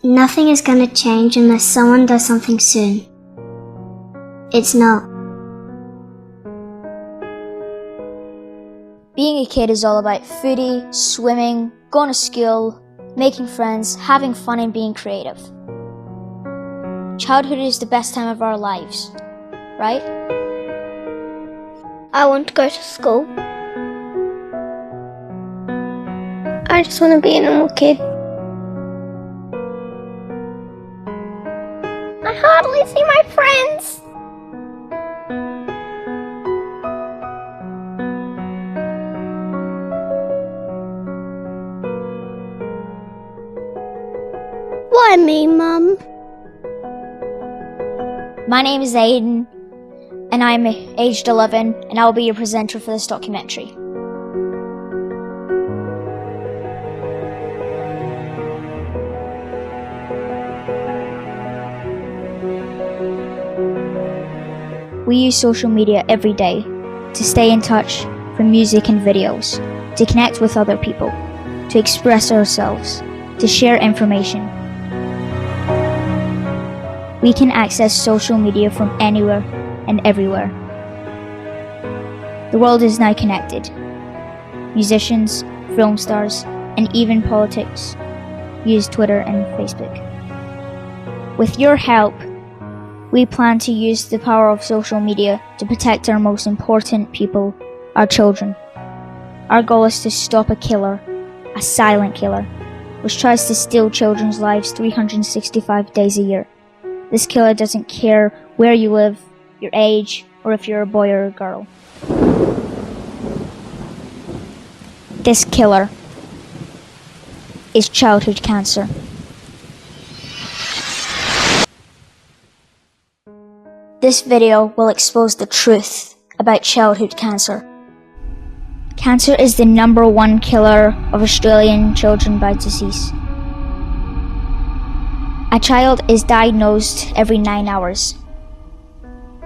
Nothing is going to change unless someone does something soon. It's not. Being a kid is all about footy, swimming, going to school, making friends, having fun and being creative. Childhood is the best time of our lives, right? I want to go to school. I just want to be a normal kid. I hardly see my friends. Why me, Mum? My name is Aiden, and I'm aged 11, and I'll be your presenter for this documentary. We use social media every day to stay in touch for music and videos, to connect with other people, to express ourselves, to share information. We can access social media from anywhere and everywhere. The world is now connected. Musicians, film stars, and even politics use Twitter and Facebook. With your help, we plan to use the power of social media to protect our most important people, our children. Our goal is to stop a killer, a silent killer, which tries to steal children's lives 365 days a year. This killer doesn't care where you live, your age, or if you're a boy or a girl. This killer is childhood cancer. This video will expose the truth about childhood cancer. Cancer is the #1 killer of Australian children by disease. A child is diagnosed every 9 hours.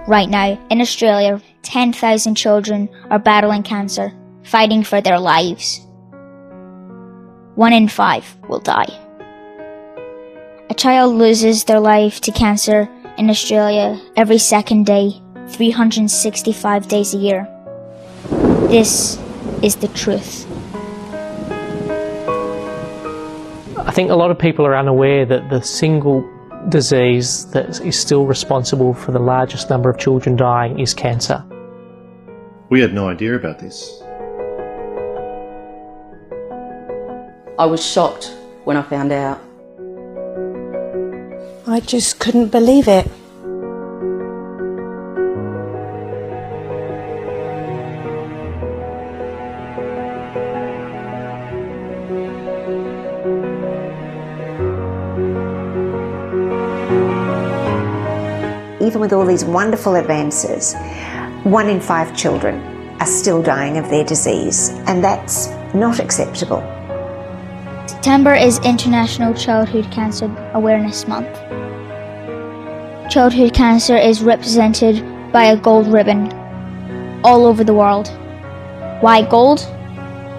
Right now, in Australia, 10,000 children are battling cancer, fighting for their lives. 1 in 5 will die. A child loses their life to cancer in Australia every second day, 365 days a year. This is the truth. I think a lot of people are unaware that the single disease that is still responsible for the largest number of children dying is cancer. We had no idea about this. I was shocked when I found out. I just couldn't believe it. Even with all these wonderful advances, 1 in 5 children are still dying of their disease, and that's not acceptable. September is International Childhood Cancer Awareness Month. Childhood cancer is represented by a gold ribbon all over the world. Why gold?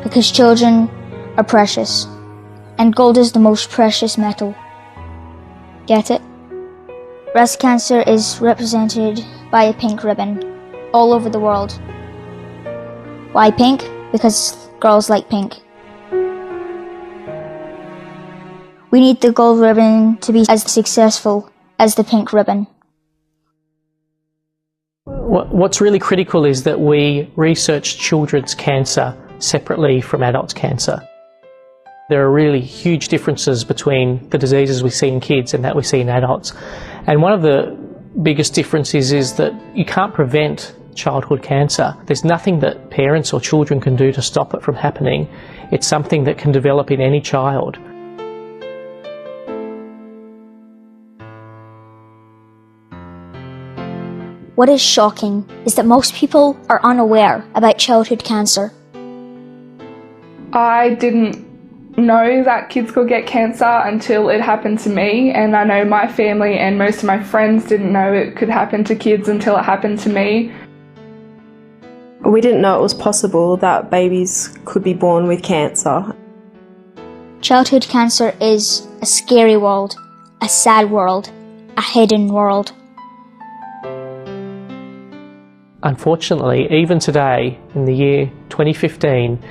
Because children are precious, and gold is the most precious metal. Get it? Breast cancer is represented by a pink ribbon all over the world. Why pink? Because girls like pink. We need the gold ribbon to be as successful as the pink ribbon. What's really critical is that we research children's cancer separately from adults' cancer. There are really huge differences between the diseases we see in kids and that we see in adults. And one of the biggest differences is that you can't prevent childhood cancer. There's nothing that parents or children can do to stop it from happening. It's something that can develop in any child. What is shocking is that most people are unaware about childhood cancer. I didn't know that kids could get cancer until it happened to me, and I know my family and most of my friends didn't know it could happen to kids until it happened to me. We didn't know it was possible that babies could be born with cancer. Childhood cancer is a scary world A sad world, a hidden world. Unfortunately, even today, in the year 2015,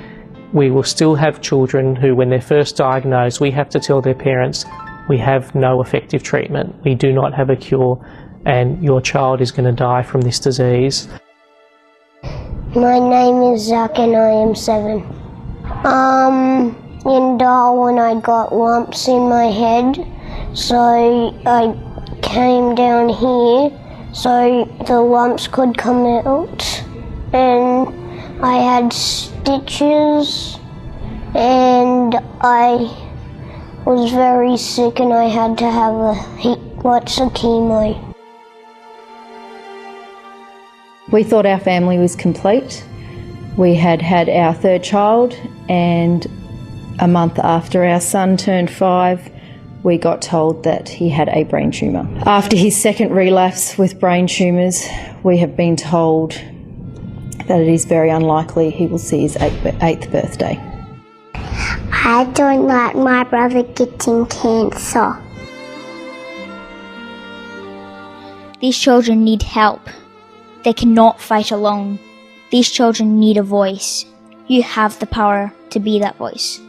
we will still have children who, when they're first diagnosed, we have to tell their parents, we have no effective treatment, we do not have a cure, and your child is going to die from this disease. My name is Zach and I am 7. In Darwin I got lumps in my head, so I came down here so the lumps could come out, and I had stitches and I was very sick and I had to have lots of chemo. We thought our family was complete. We had had our third child, and a month after our son turned 5, we got told that he had a brain tumour. After his second relapse with brain tumours, we have been told that it is very unlikely he will see his 8th birthday. I don't like my brother getting cancer. These children need help. They cannot fight alone. These children need a voice. You have the power to be that voice.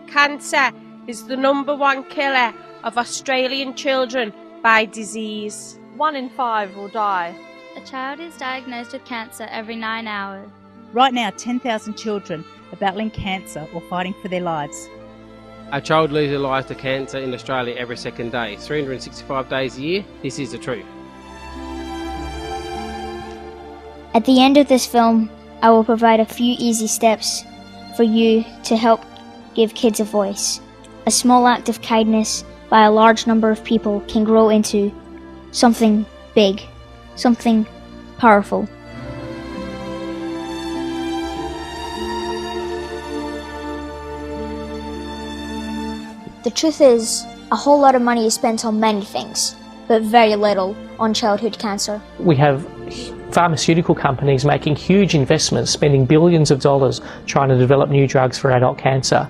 Cancer is the #1 killer of Australian children by disease. 1 in 5 will die. A child is diagnosed with cancer every 9 hours. Right now, 10,000 children are battling cancer or fighting for their lives. A child loses their lives to cancer in Australia every second day. 365 days a year, this is the truth. At the end of this film, I will provide a few easy steps for you to help give kids a voice. A small act of kindness by a large number of people can grow into something big, something powerful. The truth is, a whole lot of money is spent on many things, but very little on childhood cancer. We have pharmaceutical companies making huge investments, spending billions of dollars trying to develop new drugs for adult cancer,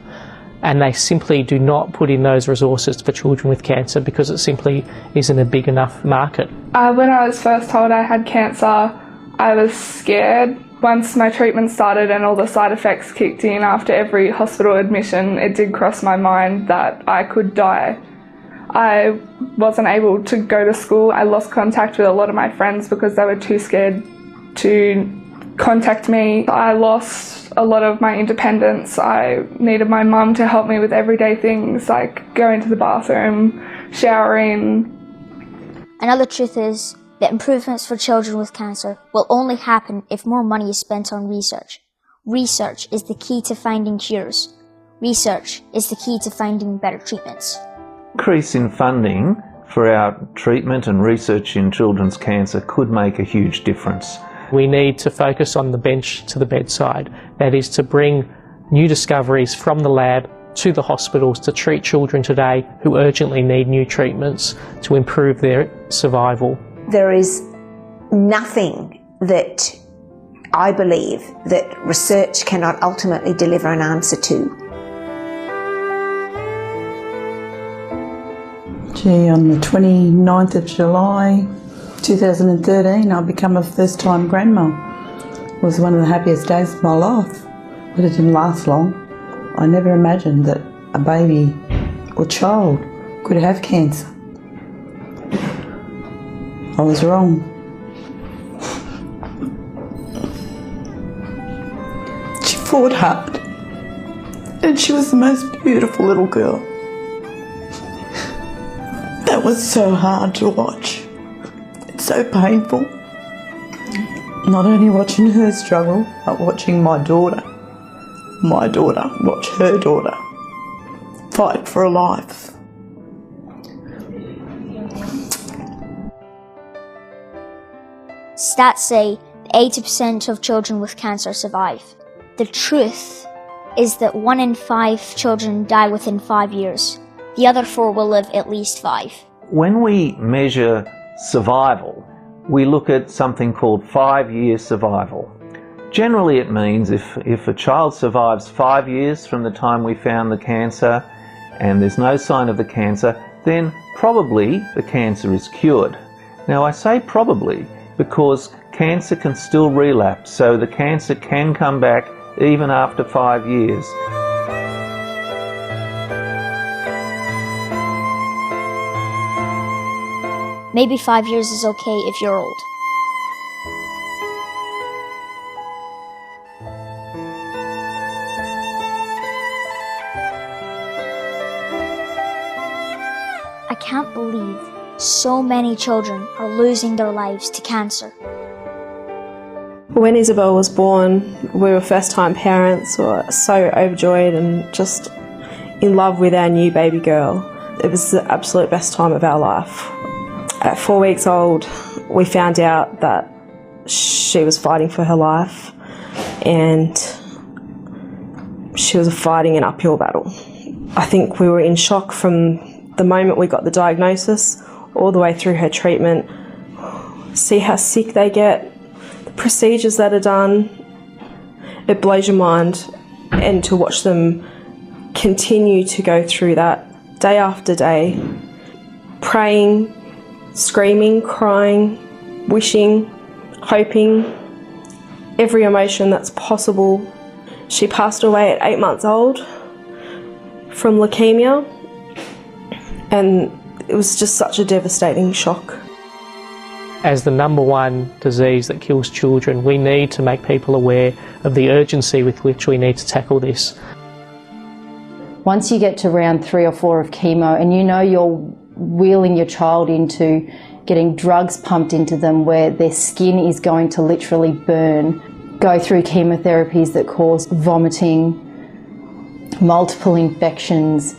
and they simply do not put in those resources for children with cancer because it simply isn't a big enough market. When I was first told I had cancer, I was scared. Once my treatment started and all the side effects kicked in after every hospital admission, it did cross my mind that I could die. I wasn't able to go to school. I lost contact with a lot of my friends because they were too scared to contact me. I lost a lot of my independence. I needed my mum to help me with everyday things like going to the bathroom, showering. Another truth is that improvements for children with cancer will only happen if more money is spent on research. Research is the key to finding cures. Research is the key to finding better treatments. Increase in funding for our treatment and research in children's cancer could make a huge difference. We need to focus on the bench to the bedside. That is to bring new discoveries from the lab to the hospitals to treat children today who urgently need new treatments to improve their survival. There is nothing that I believe that research cannot ultimately deliver an answer to. On the 29th of July 2013, I became a first-time grandma. It was one of the happiest days of my life, but it didn't last long. I never imagined that a baby or child could have cancer. I was wrong. She fought hard, and she was the most beautiful little girl. That was so hard to watch. It's so painful. Not only watching her struggle, but watching my daughter watch her daughter fight for a life. Stats say that 80% of children with cancer survive. The truth is that 1 in 5 children die within 5 years. The other 4 will live at least 5. When we measure survival, we look at something called 5-year survival. Generally it means if a child survives 5 years from the time we found the cancer and there's no sign of the cancer, then probably the cancer is cured. Now I say probably because cancer can still relapse, so the cancer can come back even after 5 years. Maybe 5 years is okay if you're old. I can't believe so many children are losing their lives to cancer. When Isabel was born, we were first-time parents. We were so overjoyed and just in love with our new baby girl. It was the absolute best time of our life. At 4 weeks old, we found out that she was fighting for her life and she was fighting an uphill battle. I think we were in shock from the moment we got the diagnosis all the way through her treatment. See how sick they get, the procedures that are done. It blows your mind, and to watch them continue to go through that day after day, praying, screaming, crying, wishing, hoping, every emotion that's possible. She passed away at 8 months old from leukemia, and it was just such a devastating shock. As the #1 disease that kills children, we need to make people aware of the urgency with which we need to tackle this. Once you get to round 3 or 4 of chemo and you know you're wheeling your child into getting drugs pumped into them where their skin is going to literally burn, go through chemotherapies that cause vomiting, multiple infections.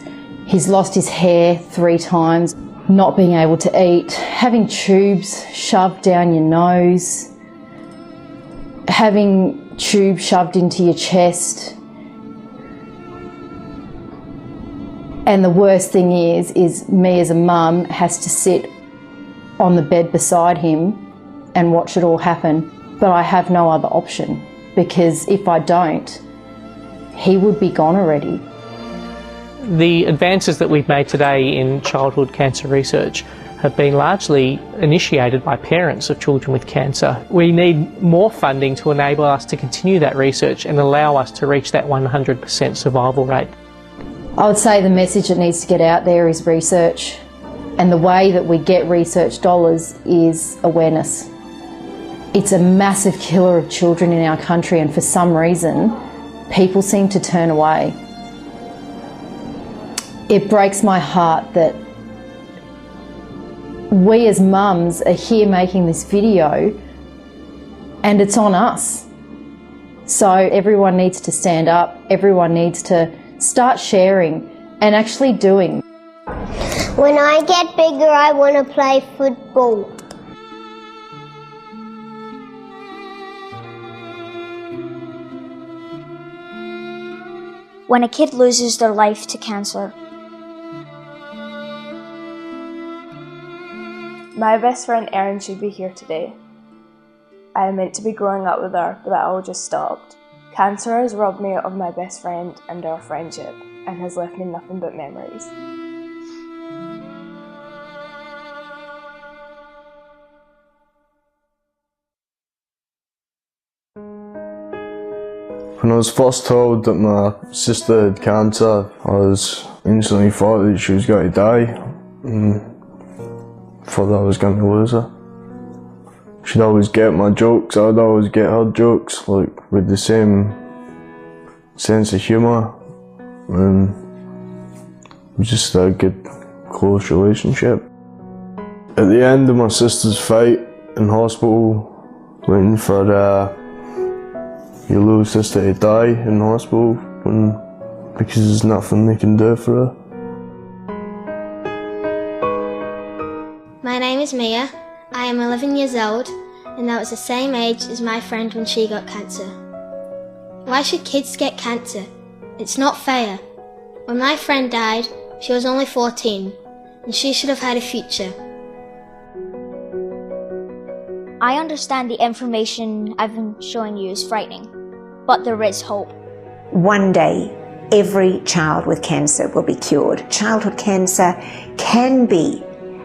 He's lost his hair 3 times, not being able to eat, having tubes shoved down your nose, having tubes shoved into your chest. And the worst thing is me as a mum has to sit on the bed beside him and watch it all happen. But I have no other option, because if I don't, he would be gone already. The advances that we've made today in childhood cancer research have been largely initiated by parents of children with cancer. We need more funding to enable us to continue that research and allow us to reach that 100% survival rate. I would say the message that needs to get out there is research, and the way that we get research dollars is awareness. It's a massive killer of children in our country, and for some reason people seem to turn away. It breaks my heart that we as mums are here making this video and it's on us. So everyone needs to stand up, everyone needs to start sharing and actually doing. When I get bigger, I want to play football. When a kid loses their life to cancer, my best friend Erin should be here today. I am meant to be growing up with her, but that all just stopped. Cancer has robbed me of my best friend and our friendship, and has left me nothing but memories. When I was first told that my sister had cancer, I instantly thought that she was going to die. Thought that I was going to lose her. She'd always get my jokes, I'd always get her jokes, like with the same sense of humour, and it was just a good, close relationship. At the end of my sister's fight in hospital, waiting for your little sister to die in hospital, because there's nothing they can do for her. My name is Mia. I am 11 years old, and I was the same age as my friend when she got cancer. Why should kids get cancer? It's not fair. When my friend died, she was only 14, and she should have had a future. I understand the information I've been showing you is frightening, but there is hope. One day, every child with cancer will be cured. Childhood cancer can be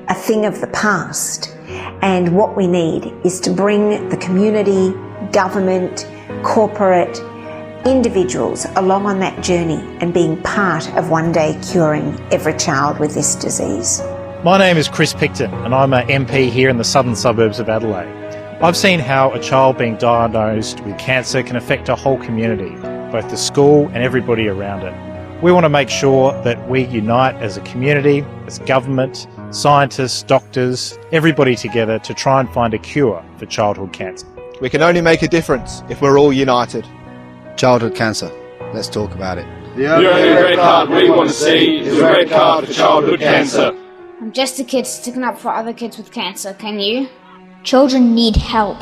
a thing of the past, and what we need is to bring the community, government, corporate, individuals along on that journey and being part of one day curing every child with this disease. My name is Chris Picton and I'm an MP here in the southern suburbs of Adelaide. I've seen how a child being diagnosed with cancer can affect a whole community, both the school and everybody around it. We want to make sure that we unite as a community, as government, scientists, doctors, everybody together to try and find a cure for childhood cancer. We can only make a difference if we're all united. Childhood cancer. Let's talk about it. The only red card we want to see is a red card for childhood cancer. I'm just a kid sticking up for other kids with cancer, can you? Children need help.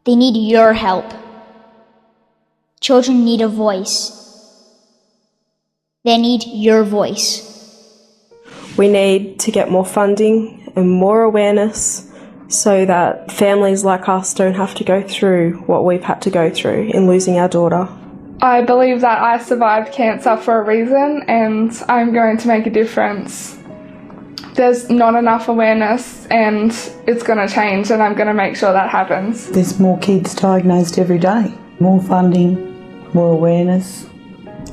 They need your help. Children need a voice. They need your voice. We need to get more funding and more awareness so that families like us don't have to go through what we've had to go through in losing our daughter. I believe that I survived cancer for a reason, and I'm going to make a difference. There's not enough awareness, and it's going to change, and I'm going to make sure that happens. There's more kids diagnosed every day. More funding, more awareness.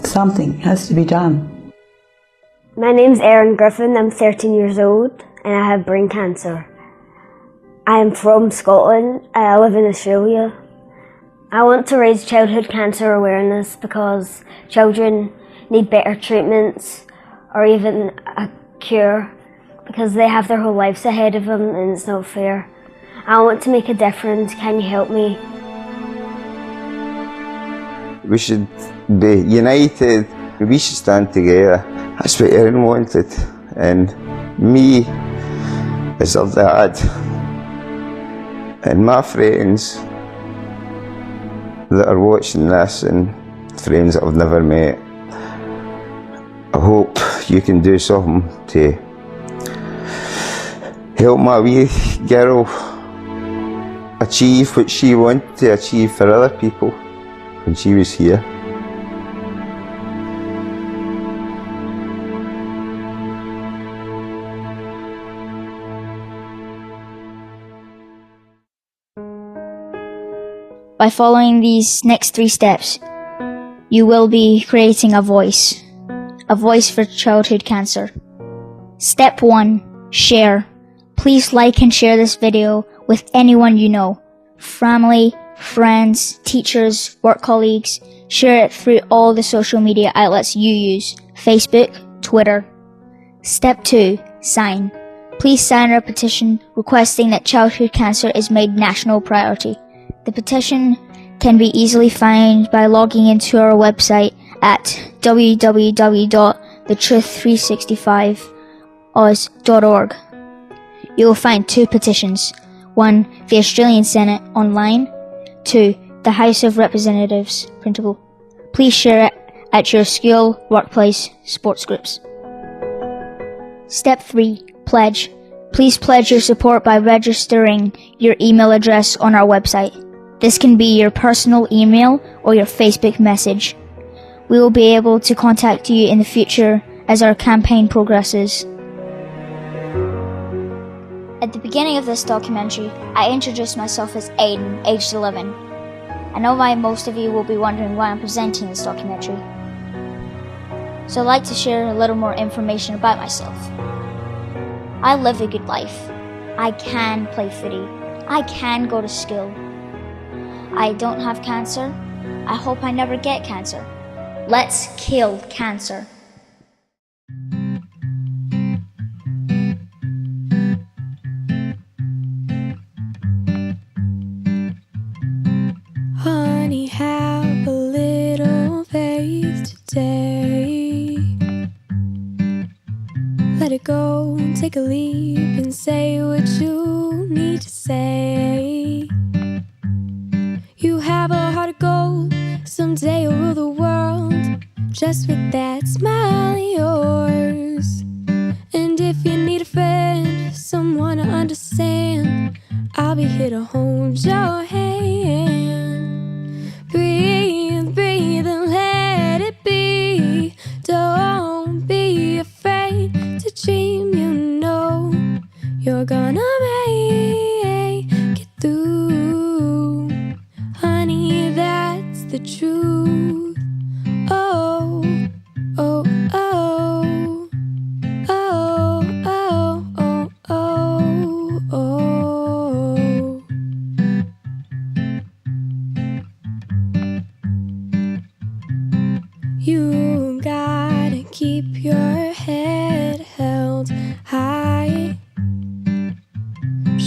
Something has to be done. My name's Erin Griffin, I'm 13 years old and I have brain cancer. I am from Scotland and I live in Australia. I want to raise childhood cancer awareness because children need better treatments or even a cure because they have their whole lives ahead of them and it's not fair. I want to make a difference, can you help me? We should be united, we should stand together. That's what Erin wanted, and me as her dad and my friends that are watching this and friends that I've never met, I hope you can do something to help my wee girl achieve what she wanted to achieve for other people when she was here. By following these next 3 steps, you will be creating a voice for childhood cancer. Step 1, share. Please like and share this video with anyone you know. Family, friends, teachers, work colleagues. Share it through all the social media outlets you use. Facebook, Twitter. Step 2, sign. Please sign our petition requesting that childhood cancer is made national priority. The petition can be easily found by logging into our website at www.TheTruth365Aus.org. You will find 2 petitions. 1, the Australian Senate online. 2, the House of Representatives printable. Please share it at your school, workplace, sports groups. Step 3, pledge. Please pledge your support by registering your email address on our website. This can be your personal email or your Facebook message. We will be able to contact you in the future as our campaign progresses. At the beginning of this documentary, I introduced myself as Aiden, aged 11. I know why most of you will be wondering why I'm presenting this documentary. So I'd like to share a little more information about myself. I live a good life. I can play footy. I can go to school. I don't have cancer. I hope I never get cancer. Let's kill cancer. Honey, have a little faith today. Let it go, take a leap and say what you need to say. You have a heart of gold, someday you'll rule the world, just with that smile of yours. And if you need a friend, someone to understand, I'll be here to hold your hand. Breathe, breathe and let it be.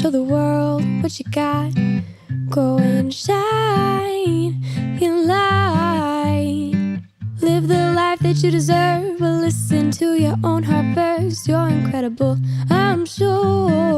Show the world what you got. Go and shine in light. Live the life that you deserve, but listen to your own heart first. You're incredible, I'm sure.